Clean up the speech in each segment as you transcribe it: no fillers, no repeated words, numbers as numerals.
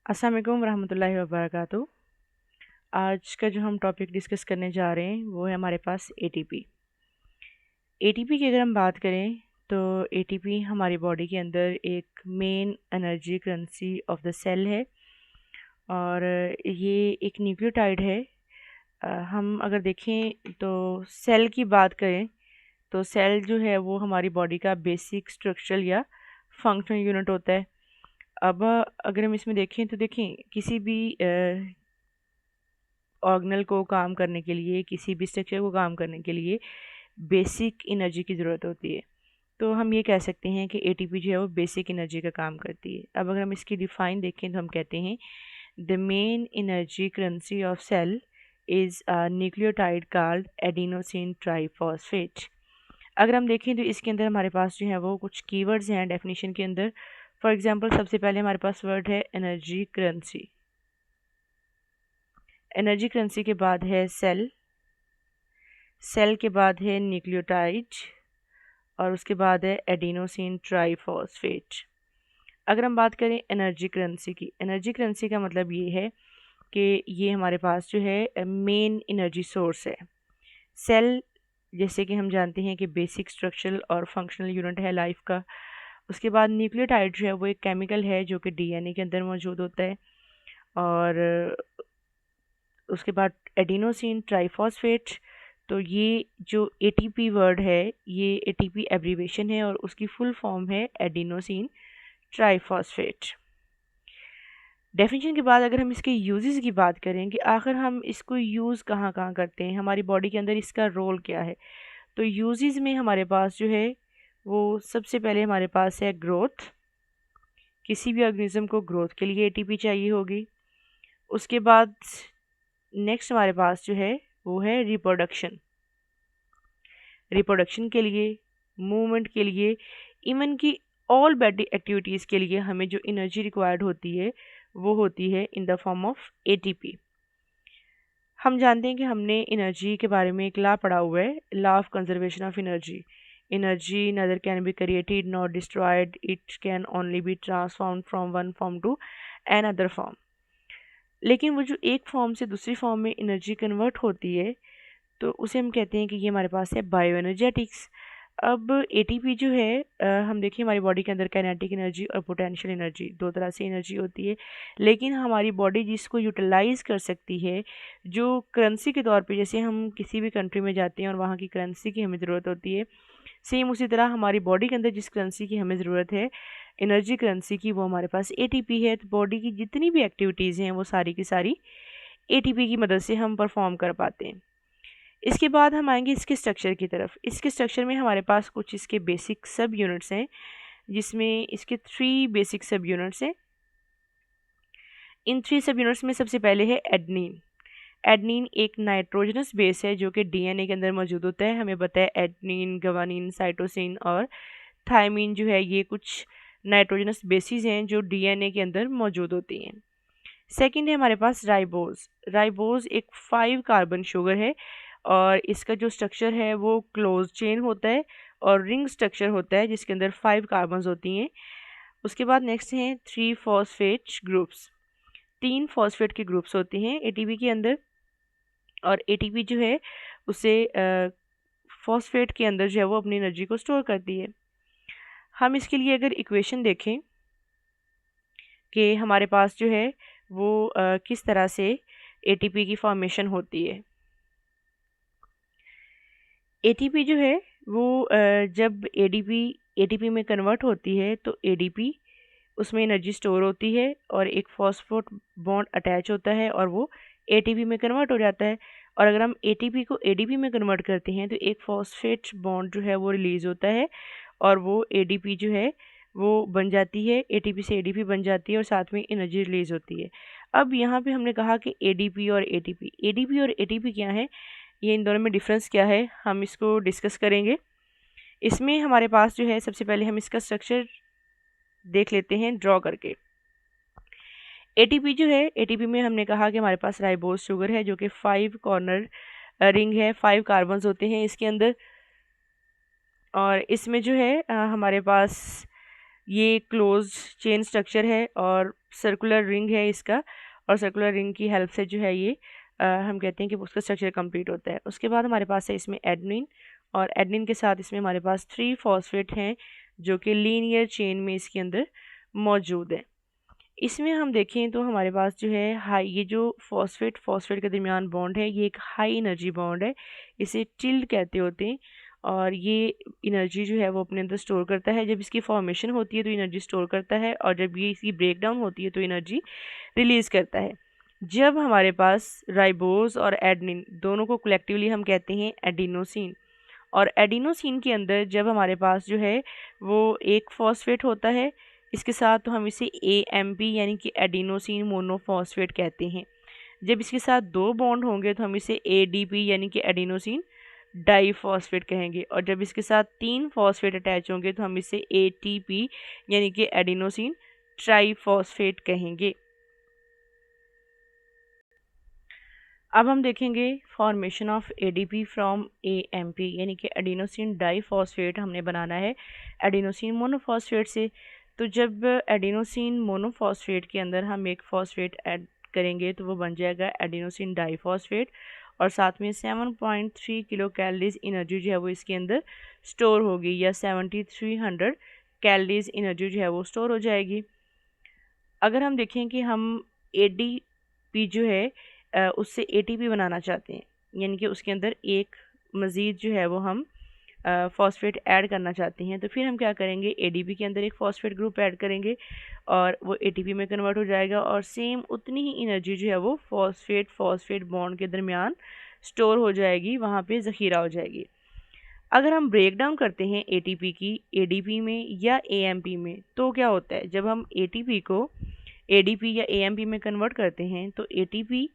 अस्सलाम वालेकुम रहमतुल्लाहि व बरकातुहू। आज का जो हम टॉपिक डिस्कस करने जा रहे हैं वो है हमारे पास एटीपी। एटीपी की अगर हम बात करें तो एटीपी हमारी बॉडी के अंदर एक main energy currency of the cell है और ये एक न्यूक्लियोटाइड है। हम अगर देखें तो सेल की बात करें तो सेल जो है वो हमारी बॉडी का बेसिक स्ट्रक्चरल या फंक्शनल यूनिट होता है। अब अगर हम इसमें देखें तो देखें किसी भी ऑर्गेनल को काम करने के लिए, किसी भी स्ट्रक्चर को काम करने के लिए बेसिक एनर्जी की ज़रूरत होती है। तो हम ये कह सकते हैं कि एटीपी जो है वो बेसिक एनर्जी का काम करती है। अब अगर हम इसकी डिफ़ाइन देखें तो हम कहते हैं the main energy currency of cell is a nucleotide called adenosine triphosphate. अगर हम देखें तो इसके अंदर हमारे पास जो है वो कुछ कीवर्ड्स हैं डेफिनेशन के अंदर। फॉर एग्जांपल सबसे पहले हमारे पास वर्ड है एनर्जी करेंसी। एनर्जी करेंसी के बाद है सेल, सेल के बाद है न्यूक्लियोटाइड और उसके बाद है एडिनोसिन ट्राइफॉस्फेट। अगर हम बात करें एनर्जी करेंसी की, एनर्जी करेंसी का मतलब ये है कि ये हमारे पास जो है मेन एनर्जी सोर्स है। सेल जैसे कि हम जानते हैं कि बेसिक स्ट्रक्चरल और फंक्शनल यूनिट है लाइफ का। उसके बाद न्यूक्लियोटाइड जो है वो एक केमिकल है जो कि डीएनए के अंदर मौजूद होता है। और उसके बाद एडिनोसिन ट्राइफॉस्फेट, तो ये जो एटीपी वर्ड है ये एटीपी एब्रीवेशन है और उसकी फुल फॉर्म है एडिनोसिन ट्राइफॉस्फेट। डेफिनेशन के बाद अगर हम इसके यूजेस की बात करें कि आखिर हम इसको यूज़ कहाँ कहाँ करते हैं, हमारी बॉडी के अंदर इसका रोल क्या है, तो यूजेस में हमारे पास जो है वो सबसे पहले हमारे पास है ग्रोथ। किसी भी ऑर्गेनिज्म को ग्रोथ के लिए एटीपी चाहिए होगी। उसके बाद नेक्स्ट हमारे पास जो है वो है रिप्रोडक्शन। रिप्रोडक्शन के लिए, मूवमेंट के लिए, इवन की ऑल बॉडी एक्टिविटीज़ के लिए हमें जो एनर्जी रिक्वायर्ड होती है वो होती है in the form of ATP. हम जानते हैं कि हमने एनर्जी के बारे में एक लॉ पढ़ा हुआ है, law of conservation of energy. Energy neither can be created nor destroyed, it can only be transformed from one form to another form। लेकिन वो जो एक फॉर्म से दूसरी फॉर्म में एनर्जी कन्वर्ट होती है तो उसे हम कहते हैं कि ये हमारे पास है बायो एनर्जेटिक्स। अब एटीपी जो है हम देखिए हमारी बॉडी के अंदर काइनेटिक एनर्जी और पोटेंशियल एनर्जी दो तरह से एनर्जी होती है। लेकिन हमारी बॉडी जिसको यूटिलाइज कर सकती है जो करेंसी के तौर पे, जैसे हम किसी भी कंट्री में जाते हैं और वहाँ की करेंसी की हमें ज़रूरत होती है, सेम उसी तरह हमारी बॉडी के अंदर जिस करेंसी की हमें ज़रूरत है एनर्जी करेंसी की, वो हमारे पास एटीपी है। तो बॉडी की जितनी भी एक्टिविटीज़ हैं वो सारी की सारी एटीपी की मदद से हम परफॉर्म कर पाते हैं। इसके बाद हम आएंगे इसके स्ट्रक्चर की तरफ। इसके स्ट्रक्चर में हमारे पास कुछ इसके बेसिक सब यूनिट्स हैं जिसमें इसके 3 बेसिक सब यूनिट्स हैं। इन 3 सब यूनिट्स में सबसे पहले है एडनिन। एडनिन एक नाइट्रोजनस बेस है जो कि डीएनए के अंदर मौजूद होता है। हमें पता है एडनिन, गवानिन, साइटोसिन और थायमिन जो है ये कुछ नाइट्रोजनस बेसिस हैं जो डीएनए के अंदर मौजूद होती हैं। सेकंड है हमारे पास राइबोज। राइबोज एक 5 कार्बन शुगर है और इसका जो स्ट्रक्चर है वो क्लोज चेन होता है और रिंग स्ट्रक्चर होता है जिसके अंदर 5 कार्बन्स होती हैं। उसके बाद नेक्स्ट हैं 3 फॉस्फेट ग्रुप्स। 3 फॉस्फेट के ग्रुप्स होते हैं एटीपी के अंदर और एटीपी जो है उसे फॉस्फेट के अंदर जो है वो अपनी एनर्जी को स्टोर करती है। हम इसके लिए अगर इक्वेशन देखें कि हमारे पास जो है वो किस तरह से एटीपी की फॉर्मेशन होती है। एटीपी जो है वो जब एटीपी में कन्वर्ट होती है तो एडीपी उसमें एनर्जी स्टोर होती है और एक फॉस्फेट बॉन्ड अटैच होता है और वो एटीपी में कन्वर्ट हो जाता है। और अगर हम एटीपी को एडीपी में कन्वर्ट करते हैं तो एक फॉस्फेट बॉन्ड जो है वो रिलीज़ होता है और वो एडीपी जो है वो बन जाती है, एटीपी से एडीपी बन जाती है और साथ में एनर्जी रिलीज़ होती है। अब यहाँ पे हमने कहा कि एडीपी और एटीपी क्या है, ये इन दोनों में डिफरेंस क्या है, हम इसको डिस्कस करेंगे। इसमें हमारे पास जो है सबसे पहले हम इसका स्ट्रक्चर देख लेते हैं ड्रॉ करके। एटीपी जो है, एटीपी में हमने कहा कि हमारे पास राइबोज शुगर है जो कि 5 कॉर्नर रिंग है, 5 कार्बन्स होते हैं इसके अंदर और इसमें जो है हमारे पास ये क्लोज चेन स्ट्रक्चर है और सर्कुलर रिंग है इसका, और सर्कुलर रिंग की हेल्प से जो है ये हम कहते हैं कि उसका स्ट्रक्चर कंप्लीट होता है। उसके बाद हमारे पास है इसमें एडेनिन, और एडेनिन के साथ इसमें हमारे पास 3 फॉस्फेट हैं जो कि लीनियर चेन में इसके अंदर मौजूद है। इसमें हम देखें तो हमारे पास जो है हाई, ये जो फॉस्फेट के दरमियान बॉन्ड है ये एक हाई एनर्जी बॉन्ड है, इसे टिल्ड कहते होते हैं। और ये एनर्जी जो है वो अपने अंदर स्टोर करता है। जब इसकी फॉर्मेशन होती है तो एनर्जी स्टोर करता है, और जब ये इसकी ब्रेक डाउन होती है तो एनर्जी रिलीज़ करता है। जब हमारे पास राइबोज और एडेनिन दोनों को कलेक्टिवली हम कहते हैं एडिनोसिन, और एडिनोसिन के अंदर जब हमारे पास जो है वो एक फॉस्फेट होता है इसके साथ, तो हम इसे AMP यानी कि एडिनोसिन मोनोफॉस्फेट कहते हैं। जब इसके साथ 2 बॉन्ड होंगे तो हम इसे ADP यानी कि एडिनोसिन डाइफॉस्फेट कहेंगे, और जब इसके साथ 3 फॉस्फेट अटैच होंगे तो हम इसे ATP यानी कि एडिनोसिन ट्राइफॉस्फेट कहेंगे। अब हम देखेंगे formation of ADP from AMP यानी कि एडिनोसिन डाइफॉस्फेट हमने बनाना है एडिनोसिन मोनोफॉस्फेट से। तो जब एडिनोसिन मोनोफॉस्फेट के अंदर हम एक फॉस्फेट ऐड करेंगे तो वो बन जाएगा एडिनोसिन डाइफॉस्फेट, और साथ में 7.3 किलो कैलोरीज एनर्जी जो है वो इसके अंदर स्टोर होगी, या 7300 कैलोरीज एनर्जी जो है वो स्टोर हो जाएगी। अगर हम देखें कि हम ADP जो है उससे ATP बनाना चाहते हैं, यानी कि उसके अंदर एक मज़ीद जो है वो हम फॉस्फेट ऐड करना चाहते हैं, तो फिर हम क्या करेंगे, ADP के अंदर एक फॉस्फेट ग्रुप ऐड करेंगे और वो ATP में कन्वर्ट हो जाएगा, और सेम उतनी ही एनर्जी जो है वो फॉस्फेट बॉन्ड के दरमियान स्टोर हो जाएगी, वहाँ पे ज़ख़ीरा हो जाएगी। अगर हम ब्रेक डाउन करते हैं ATP की ADP में या AMP में, तो क्या होता है, जब हम ATP को ADP या AMP में कन्वर्ट करते हैं तो ATP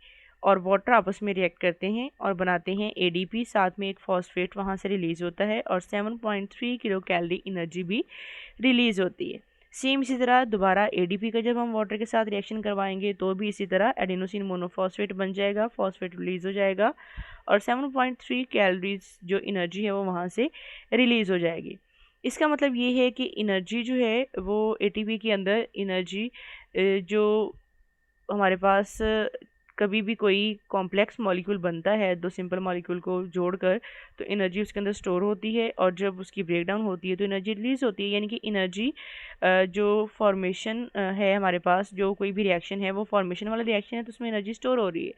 और वाटर आपस में रिएक्ट करते हैं और बनाते हैं ADP, साथ में एक फॉस्फेट वहाँ से रिलीज़ होता है और 7.3 किलो कैलोरी एनर्जी भी रिलीज़ होती है। सेम इसी तरह दोबारा ADP का जब हम वाटर के साथ रिएक्शन करवाएंगे तो भी इसी तरह एडिनोसिन मोनोफॉस्फेट बन जाएगा, फॉस्फेट रिलीज़ हो जाएगा और 7.3 कैलोरीज जो एनर्जी है वो वहाँ से रिलीज़ हो जाएगी। इसका मतलब ये है कि एनर्जी जो है वो ATP के अंदर एनर्जी जो हमारे पास कभी भी कोई कॉम्प्लेक्स मॉलिक्यूल बनता है 2 सिंपल मॉलिक्यूल को जोड़कर, तो एनर्जी उसके अंदर स्टोर होती है, और जब उसकी ब्रेक डाउन होती है तो एनर्जी रिलीज़ होती है। यानी कि एनर्जी जो फॉर्मेशन है हमारे पास, जो कोई भी रिएक्शन है वो फॉर्मेशन वाला रिएक्शन है तो उसमें एनर्जी स्टोर हो रही है,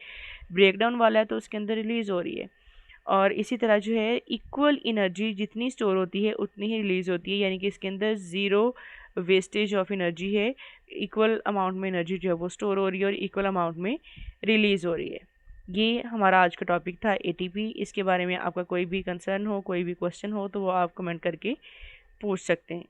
ब्रेक डाउन वाला है तो उसके अंदर रिलीज़ हो रही है। और इसी तरह जो है इक्वल एनर्जी जितनी स्टोर होती है उतनी ही रिलीज़ होती है, यानी कि इसके अंदर ज़ीरो वेस्टेज ऑफ एनर्जी है, इक्वल अमाउंट में एनर्जी जो है वो स्टोर हो रही है और इक्वल अमाउंट में रिलीज़ हो रही है। ये हमारा आज का टॉपिक था ATP। इसके बारे में आपका कोई भी कंसर्न हो, कोई भी क्वेश्चन हो तो वो आप कमेंट करके पूछ सकते हैं।